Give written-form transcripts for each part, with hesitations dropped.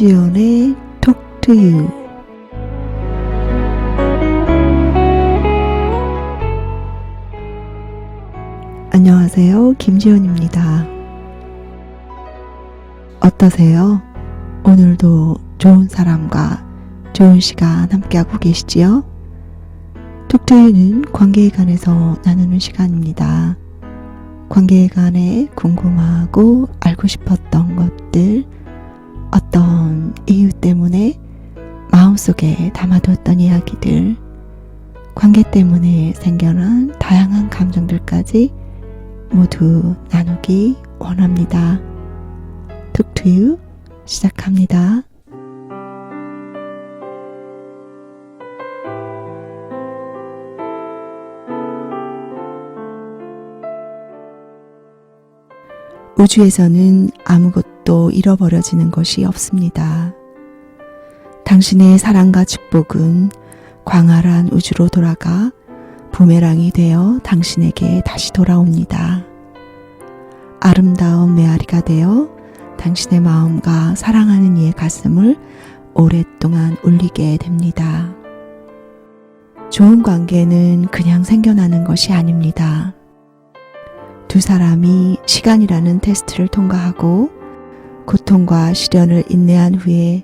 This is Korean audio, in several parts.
김지연의 Talk to You. 안녕하세요. 김지연입니다. 어떠세요? 오늘도 좋은 사람과 좋은 시간 함께하고 계시지요? Talk to You는 관계에 관해서 나누는 시간입니다. 관계에 관해 궁금하고 알고 싶었던 것들, 어떤 이유 때문에 마음속에 담아뒀던 이야기들, 관계 때문에 생겨난 다양한 감정들까지 모두 나누기 원합니다. Talk to You 시작합니다. 우주에서는 아무것도 잃어버려지는 것이 없습니다. 당신의 사랑과 축복은 광활한 우주로 돌아가 부메랑이 되어 당신에게 다시 돌아옵니다. 아름다운 메아리가 되어 당신의 마음과 사랑하는 이의 가슴을 오랫동안 울리게 됩니다. 좋은 관계는 그냥 생겨나는 것이 아닙니다. 두 사람이 시간이라는 테스트를 통과하고 고통과 시련을 인내한 후에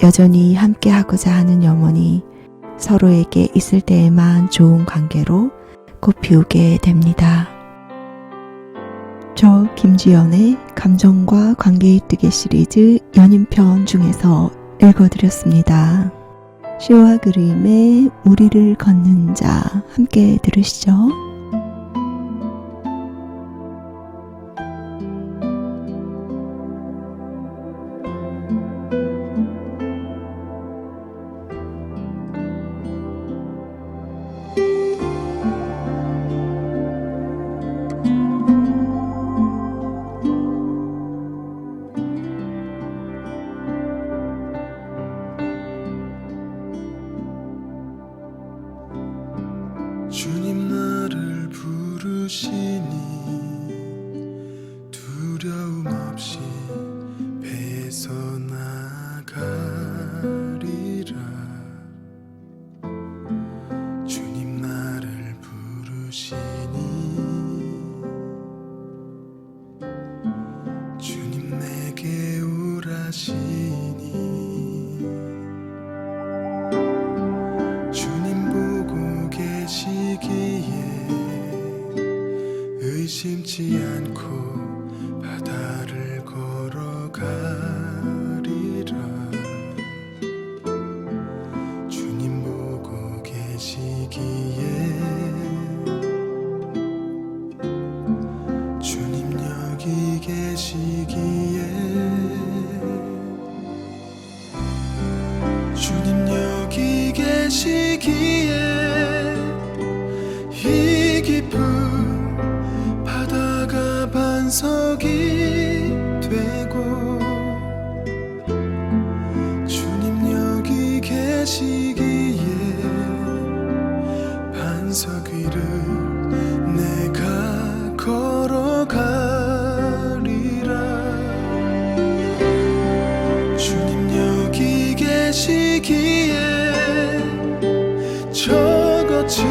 여전히 함께하고자 하는 염원이 서로에게 있을 때에만 좋은 관계로 꽃피우게 됩니다. 저 김지연의 감정과 관계의 뜨개 시리즈 연인편 중에서 읽어드렸습니다. 시와 그림의 무리를 걷는 자 함께 들으시죠. 주님 나를 부르시니 두려움 없이 배에서 나가리라. 주님 나를 부르시니 주님 내게 오라시니 주님 보고 계시기에 의심치 않고 바다를 걸어가리라. 주님 보고 계시기에 주님 여기 계시기에 주님 여기 계시기에 이 깊은 바다가 반석이 되고 주님 여기 계시기에 반석 위를 내가 걸어가리라. 주님 여기 계시기에 저 거친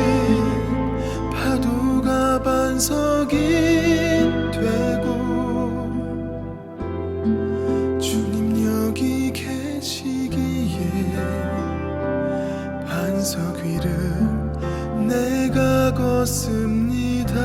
파도가 반석이 되고 주님 여기 계시기에 반석 위를 내가 걷습니다.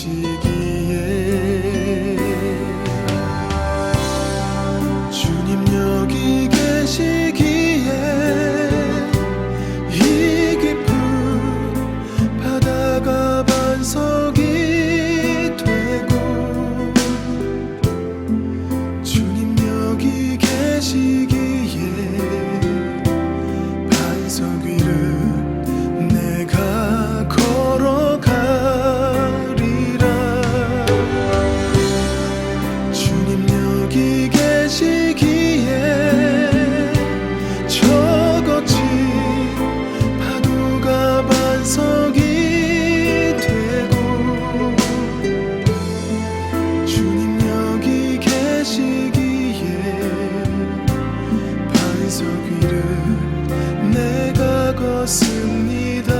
계시기에 주님 여기 계시기에 이 깊은 바다가 반석이 되고 주님 여기 계시기에 반석 위를 내가 걸어가리라. 주님 여기 계시기에 저 거친 파도가 반석이 되고 주님 여기 계시기에 반석 위를 내가 걷습니다.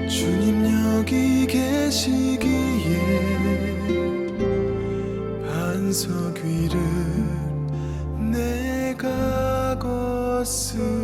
주님 여기 계시기에 반석 위를 내가 걷습니다.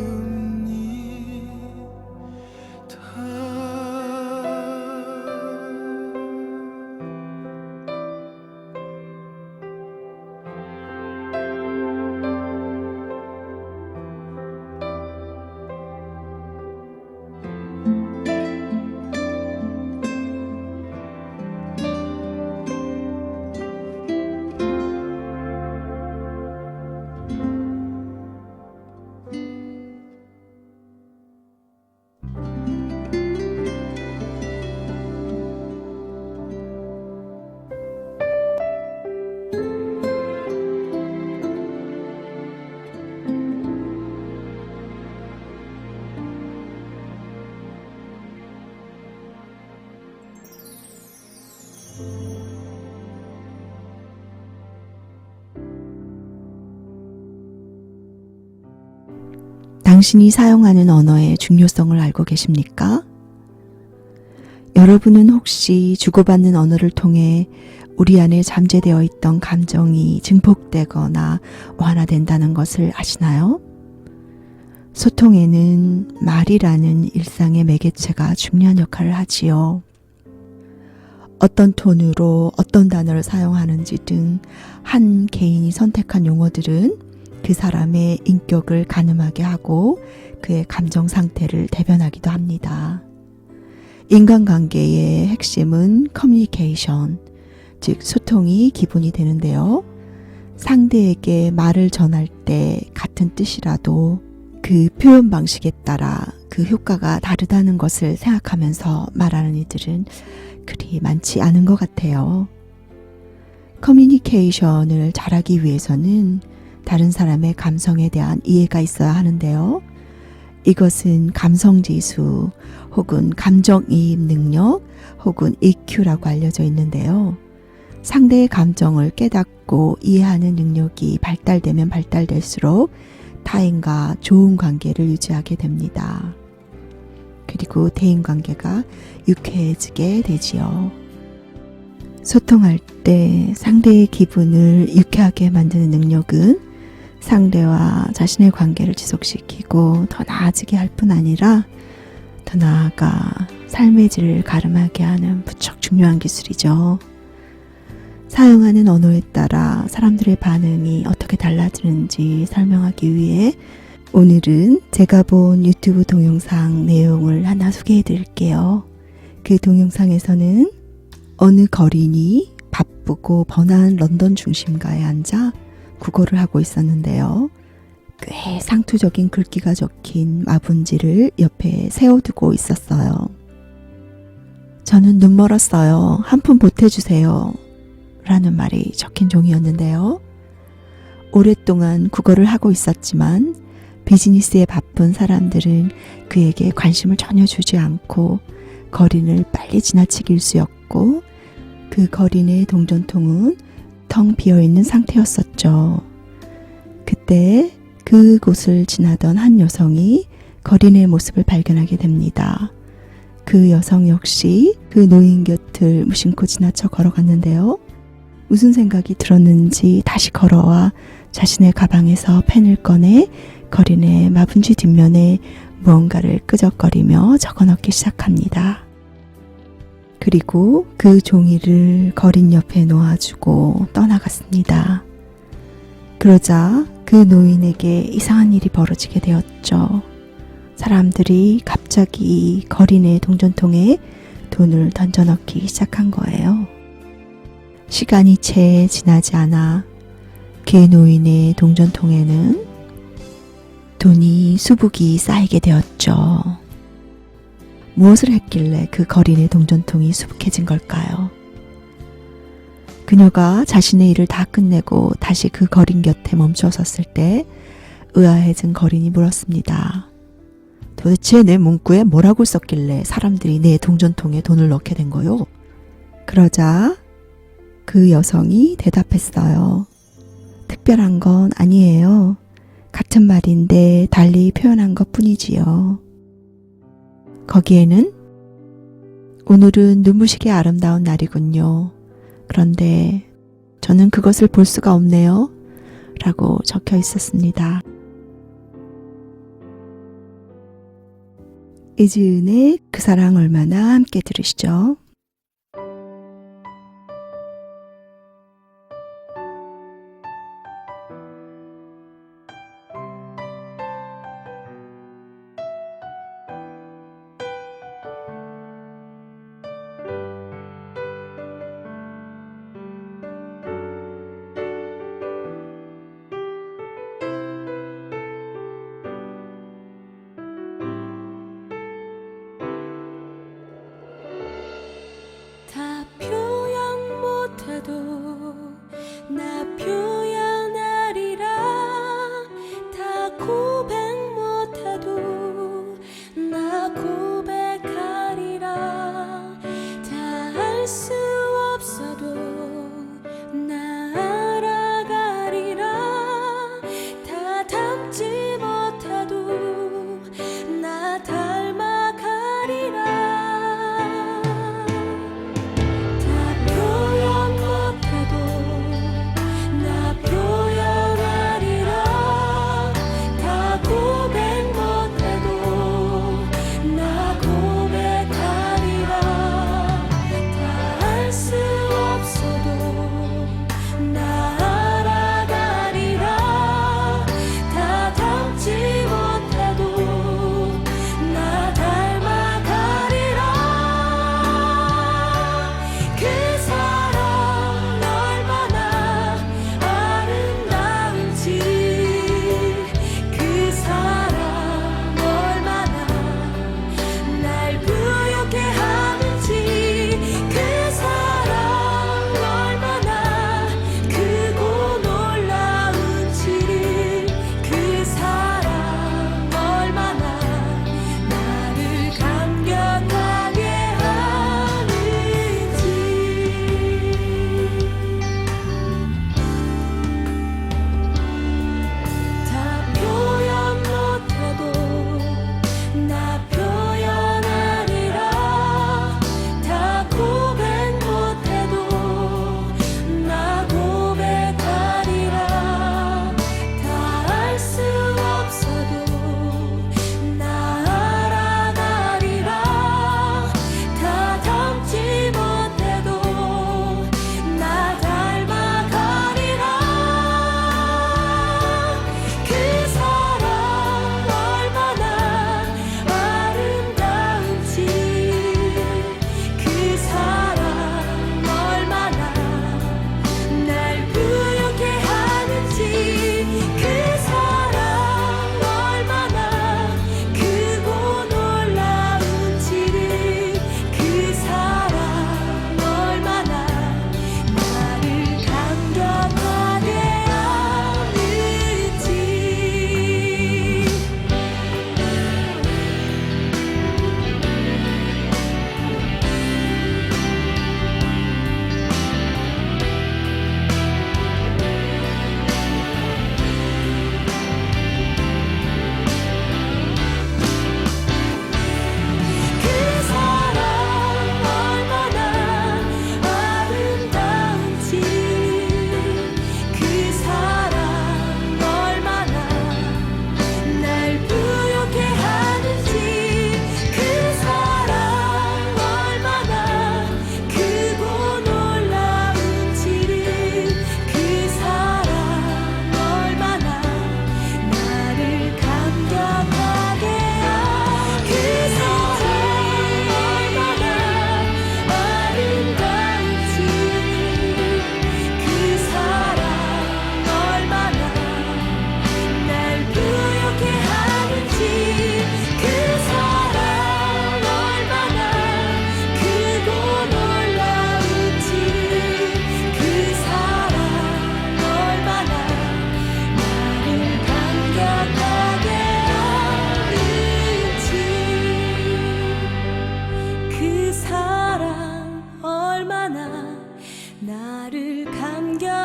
당신이 사용하는 언어의 중요성을 알고 계십니까? 여러분은 혹시 주고받는 언어를 통해 우리 안에 잠재되어 있던 감정이 증폭되거나 완화된다는 것을 아시나요? 소통에는 말이라는 일상의 매개체가 중요한 역할을 하지요. 어떤 톤으로 어떤 단어를 사용하는지 등 한 개인이 선택한 용어들은 그 사람의 인격을 가늠하게 하고 그의 감정 상태를 대변하기도 합니다. 인간관계의 핵심은 커뮤니케이션, 즉 소통이 기본이 되는데요. 상대에게 말을 전할 때 같은 뜻이라도 그 표현 방식에 따라 그 효과가 다르다는 것을 생각하면서 말하는 이들은 그리 많지 않은 것 같아요. 커뮤니케이션을 잘하기 위해서는 다른 사람의 감성에 대한 이해가 있어야 하는데요. 이것은 감성지수 혹은 감정이입 능력 혹은 EQ라고 알려져 있는데요. 상대의 감정을 깨닫고 이해하는 능력이 발달되면 발달될수록 타인과 좋은 관계를 유지하게 됩니다. 그리고 대인관계가 유쾌해지게 되지요. 소통할 때 상대의 기분을 유쾌하게 만드는 능력은 상대와 자신의 관계를 지속시키고 더 나아지게 할 뿐 아니라 더 나아가 삶의 질을 가름하게 하는 무척 중요한 기술이죠. 사용하는 언어에 따라 사람들의 반응이 어떻게 달라지는지 설명하기 위해 오늘은 제가 본 유튜브 동영상 내용을 하나 소개해 드릴게요. 그 동영상에서는 어느 거린이 바쁘고 번화한 런던 중심가에 앉아 국어를 하고 있었는데요. 꽤 상투적인 글귀가 적힌 마분지를 옆에 세워두고 있었어요. 저는 눈 멀었어요. 한 푼 보태주세요. 라는 말이 적힌 종이었는데요. 오랫동안 국어를 하고 있었지만 비즈니스에 바쁜 사람들은 그에게 관심을 전혀 주지 않고 거린을 빨리 지나치길 수였고 그 거린의 동전통은 텅 비어있는 상태였었죠. 그때 그곳을 지나던 한 여성이 거린의 모습을 발견하게 됩니다. 그 여성 역시 그 노인 곁을 무심코 지나쳐 걸어갔는데요. 무슨 생각이 들었는지 다시 걸어와 자신의 가방에서 펜을 꺼내 거린의 마분지 뒷면에 무언가를 끄적거리며 적어넣기 시작합니다. 그리고 그 종이를 거린 옆에 놓아주고 떠나갔습니다. 그러자 그 노인에게 이상한 일이 벌어지게 되었죠. 사람들이 갑자기 거린의 동전통에 돈을 던져넣기 시작한 거예요. 시간이 채 지나지 않아 그 노인의 동전통에는 돈이 수북이 쌓이게 되었죠. 무엇을 했길래 그 거린의 동전통이 수북해진 걸까요? 그녀가 자신의 일을 다 끝내고 다시 그 거린 곁에 멈춰 섰을 때 의아해진 거린이 물었습니다. 도대체 내 문구에 뭐라고 썼길래 사람들이 내 동전통에 돈을 넣게 된 거요? 그러자 그 여성이 대답했어요. 특별한 건 아니에요. 같은 말인데 달리 표현한 것 뿐이지요. 거기에는 오늘은 눈부시게 아름다운 날이군요. 그런데 저는 그것을 볼 수가 없네요. 라고 적혀 있었습니다. 이지은의 그 사랑 얼마나 함께 들으시죠.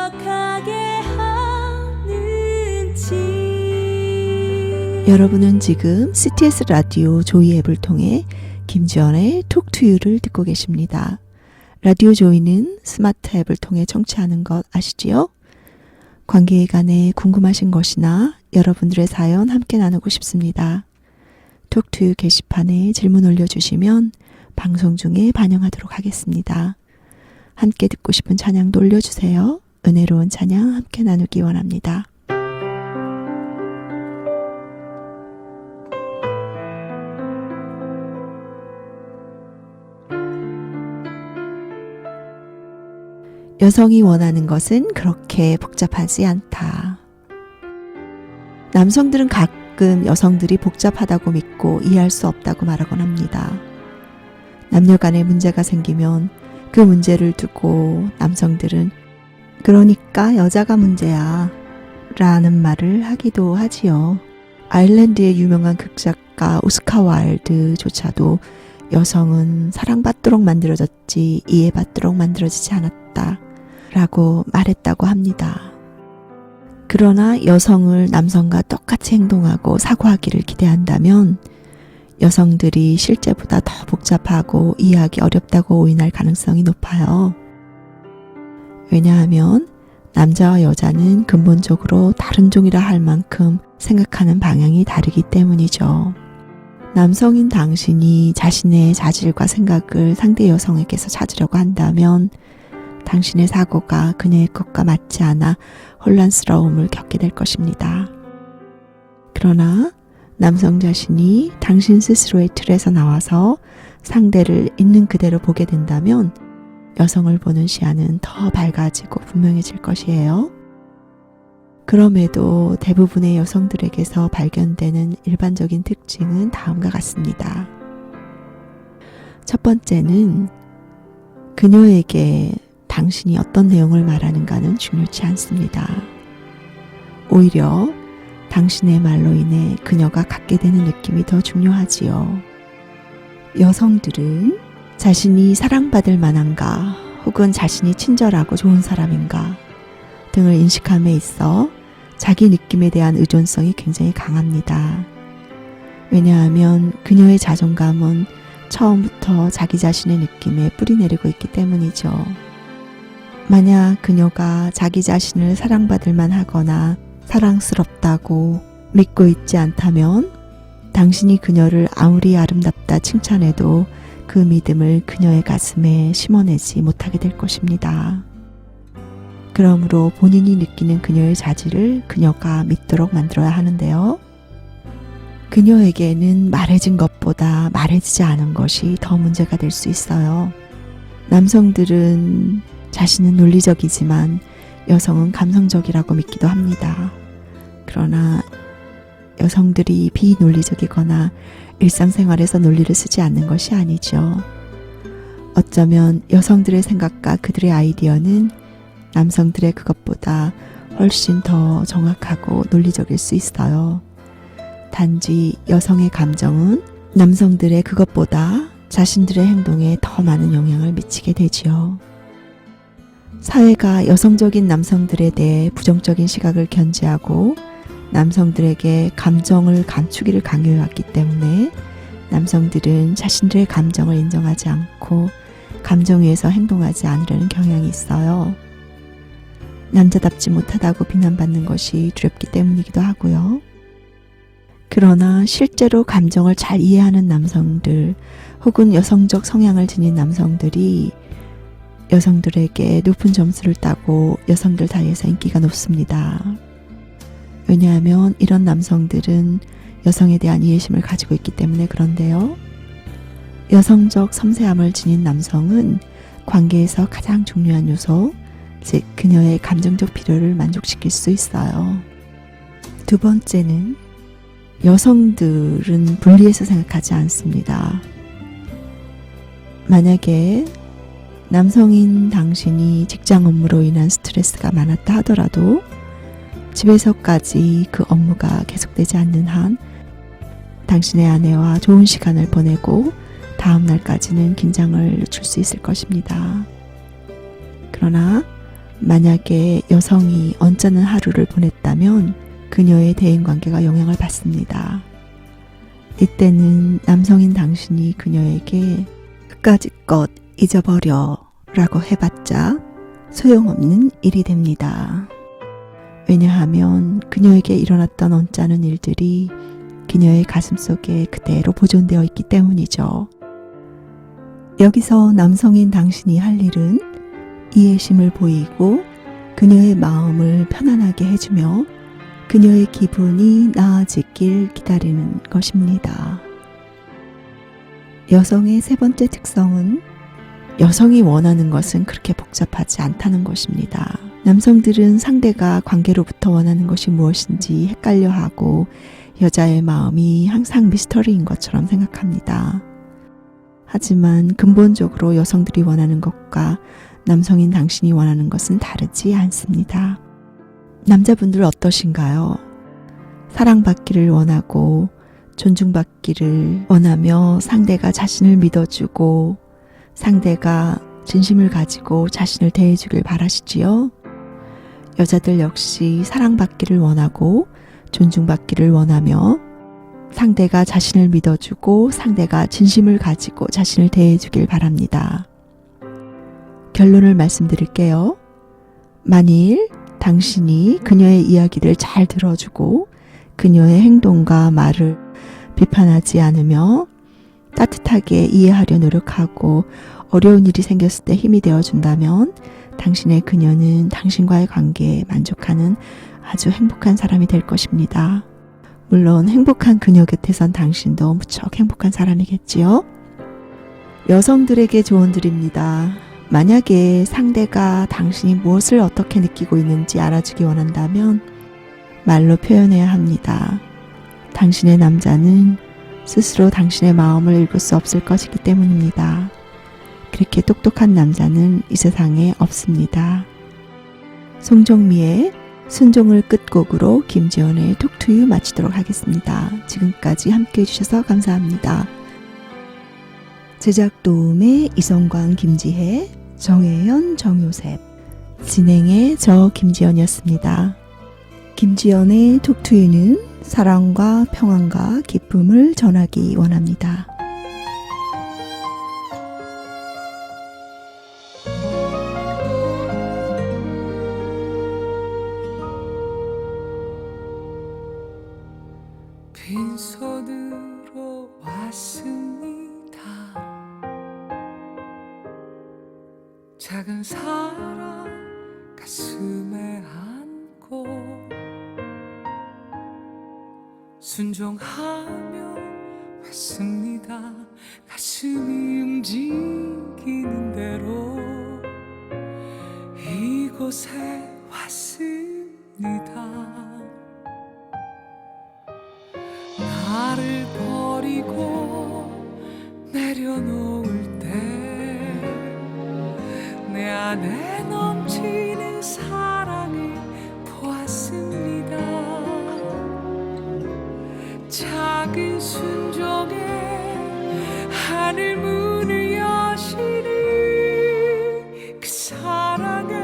기억하게 하는지. 여러분은 지금 CTS 라디오 조이 앱을 통해 김지연의 톡 투 유를 듣고 계십니다. 라디오 조이는 스마트 앱을 통해 청취하는 것 아시지요? 관계에 관해 궁금하신 것이나 여러분들의 사연 함께 나누고 싶습니다. 톡 투 유 게시판에 질문 올려주시면 방송 중에 반영하도록 하겠습니다. 함께 듣고 싶은 찬양도 올려주세요. 은혜로운 찬양 함께 나누기 원합니다. 여성이 원하는 것은 그렇게 복잡하지 않다. 남성들은 가끔 여성들이 복잡하다고 믿고 이해할 수 없다고 말하곤 합니다. 남녀 간에 문제가 생기면 그 문제를 두고 남성들은 그러니까 여자가 문제야 라는 말을 하기도 하지요. 아일랜드의 유명한 극작가 오스카 와일드조차도 여성은 사랑받도록 만들어졌지 이해받도록 만들어지지 않았다 라고 말했다고 합니다. 그러나 여성을 남성과 똑같이 행동하고 사고하기를 기대한다면 여성들이 실제보다 더 복잡하고 이해하기 어렵다고 오인할 가능성이 높아요. 왜냐하면 남자와 여자는 근본적으로 다른 종이라 할 만큼 생각하는 방향이 다르기 때문이죠. 남성인 당신이 자신의 자질과 생각을 상대 여성에게서 찾으려고 한다면 당신의 사고가 그녀의 것과 맞지 않아 혼란스러움을 겪게 될 것입니다. 그러나 남성 자신이 당신 스스로의 틀에서 나와서 상대를 있는 그대로 보게 된다면 여성을 보는 시야는 더 밝아지고 분명해질 것이에요. 그럼에도 대부분의 여성들에게서 발견되는 일반적인 특징은 다음과 같습니다. 첫 번째는 그녀에게 당신이 어떤 내용을 말하는가는 중요치 않습니다. 오히려 당신의 말로 인해 그녀가 갖게 되는 느낌이 더 중요하지요. 여성들은 자신이 사랑받을 만한가 혹은 자신이 친절하고 좋은 사람인가 등을 인식함에 있어 자기 느낌에 대한 의존성이 굉장히 강합니다. 왜냐하면 그녀의 자존감은 처음부터 자기 자신의 느낌에 뿌리내리고 있기 때문이죠. 만약 그녀가 자기 자신을 사랑받을 만하거나 사랑스럽다고 믿고 있지 않다면 당신이 그녀를 아무리 아름답다 칭찬해도 그 믿음을 그녀의 가슴에 심어내지 못하게 될 것입니다. 그러므로 본인이 느끼는 그녀의 자질을 그녀가 믿도록 만들어야 하는데요. 그녀에게는 말해진 것보다 말해지지 않은 것이 더 문제가 될 수 있어요. 남성들은 자신은 논리적이지만 여성은 감성적이라고 믿기도 합니다. 그러나 여성들이 비논리적이거나 일상생활에서 논리를 쓰지 않는 것이 아니죠. 어쩌면 여성들의 생각과 그들의 아이디어는 남성들의 그것보다 훨씬 더 정확하고 논리적일 수 있어요. 단지 여성의 감정은 남성들의 그것보다 자신들의 행동에 더 많은 영향을 미치게 되지요. 사회가 여성적인 남성들에 대해 부정적인 시각을 견지하고 남성들에게 감정을 감추기를 강요해왔기 때문에 남성들은 자신들의 감정을 인정하지 않고 감정 위에서 행동하지 않으려는 경향이 있어요. 남자답지 못하다고 비난받는 것이 두렵기 때문이기도 하고요. 그러나 실제로 감정을 잘 이해하는 남성들 혹은 여성적 성향을 지닌 남성들이 여성들에게 높은 점수를 따고 여성들 사이에서 인기가 높습니다. 왜냐하면 이런 남성들은 여성에 대한 이해심을 가지고 있기 때문에 그런데요. 여성적 섬세함을 지닌 남성은 관계에서 가장 중요한 요소, 즉 그녀의 감정적 필요를 만족시킬 수 있어요. 두 번째는 여성들은 분리해서 생각하지 않습니다. 만약에 남성인 당신이 직장 업무로 인한 스트레스가 많았다 하더라도 집에서까지 그 업무가 계속되지 않는 한 당신의 아내와 좋은 시간을 보내고 다음 날까지는 긴장을 늦출 수 있을 것입니다. 그러나 만약에 여성이 언짢은 하루를 보냈다면 그녀의 대인관계가 영향을 받습니다. 이때는 남성인 당신이 그녀에게 그까짓 것 잊어버려 라고 해봤자 소용없는 일이 됩니다. 왜냐하면 그녀에게 일어났던 언짢은 일들이 그녀의 가슴속에 그대로 보존되어 있기 때문이죠. 여기서 남성인 당신이 할 일은 이해심을 보이고 그녀의 마음을 편안하게 해주며 그녀의 기분이 나아지길 기다리는 것입니다. 여성의 세 번째 특성은 여성이 원하는 것은 그렇게 복잡하지 않다는 것입니다. 남성들은 상대가 관계로부터 원하는 것이 무엇인지 헷갈려하고 여자의 마음이 항상 미스터리인 것처럼 생각합니다. 하지만 근본적으로 여성들이 원하는 것과 남성인 당신이 원하는 것은 다르지 않습니다. 남자분들 어떠신가요? 사랑받기를 원하고 존중받기를 원하며 상대가 자신을 믿어주고 상대가 진심을 가지고 자신을 대해주길 바라시지요? 여자들 역시 사랑받기를 원하고 존중받기를 원하며 상대가 자신을 믿어주고 상대가 진심을 가지고 자신을 대해주길 바랍니다. 결론을 말씀드릴게요. 만일 당신이 그녀의 이야기를 잘 들어주고 그녀의 행동과 말을 비판하지 않으며 따뜻하게 이해하려 노력하고 어려운 일이 생겼을 때 힘이 되어준다면 당신의 그녀는 당신과의 관계에 만족하는 아주 행복한 사람이 될 것입니다. 물론 행복한 그녀 곁에선 당신도 무척 행복한 사람이겠지요. 여성들에게 조언드립니다. 만약에 상대가 당신이 무엇을 어떻게 느끼고 있는지 알아주기 원한다면 말로 표현해야 합니다. 당신의 남자는 스스로 당신의 마음을 읽을 수 없을 것이기 때문입니다. 그렇게 똑똑한 남자는 이 세상에 없습니다. 송정미의 순종을 끝곡으로 김지연의 톡투유 마치도록 하겠습니다. 지금까지 함께 해주셔서 감사합니다. 제작 도움의 이성광, 김지혜, 정혜연, 정요셉, 진행의 저 김지연이었습니다. 김지연의 톡투유는 사랑과 평안과 기쁨을 전하기 원합니다. 빈손으로 왔습니다. 작은 사랑 가슴에 안고 순종하며 왔습니다. 가슴이 움직이는 대로 이곳에 왔습니다. 나를 버리고 내려놓을 때 내 안에 넘치는 사랑을 보았습니다. 작은 순종에 하늘 문을 여시는 그 사랑에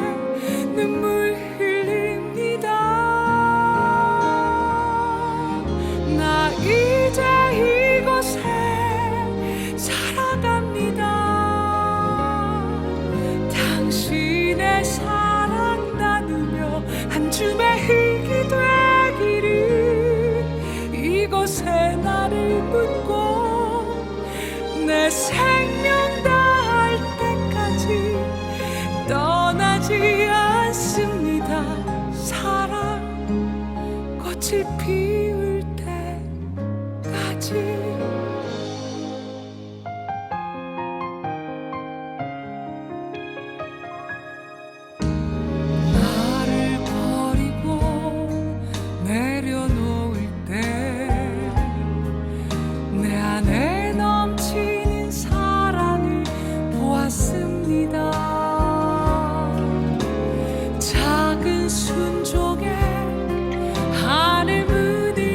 눈물 흘립니다. 나 이제 이곳에 살아갑니다. 당신의 사랑 나누며 한 줌의 흙이 되기를 이곳에 나를 묻고 내 생명 다할 때까지 떠나지 않습니다. 사랑 꽃을 피울 때까지. 나를 버리고 내려놓을 때 내 안에 넘치는 사랑을 보았습니다. 작은 순종에 하늘 문을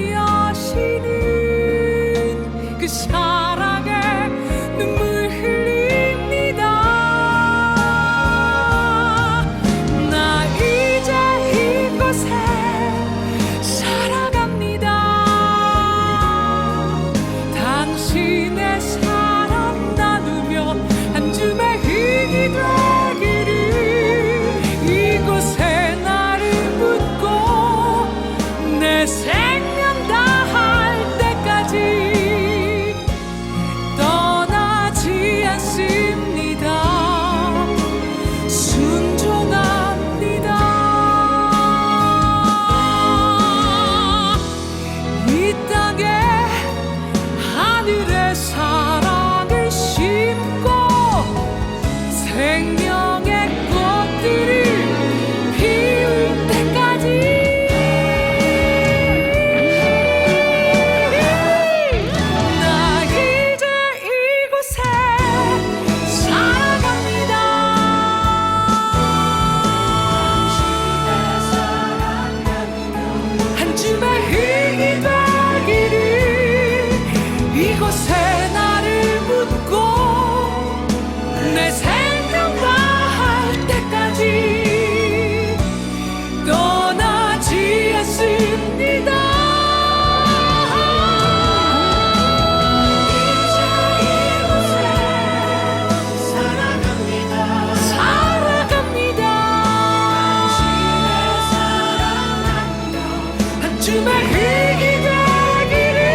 주의 일이 되기를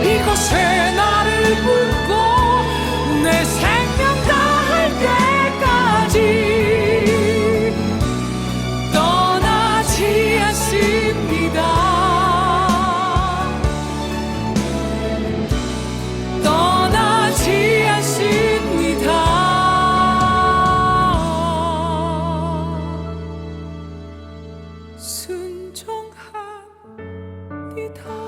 이곳에 나를 묻고 내 생명 다할 때까지 떠나지 않습니다. 떠나지 않습니다. 순종합니다.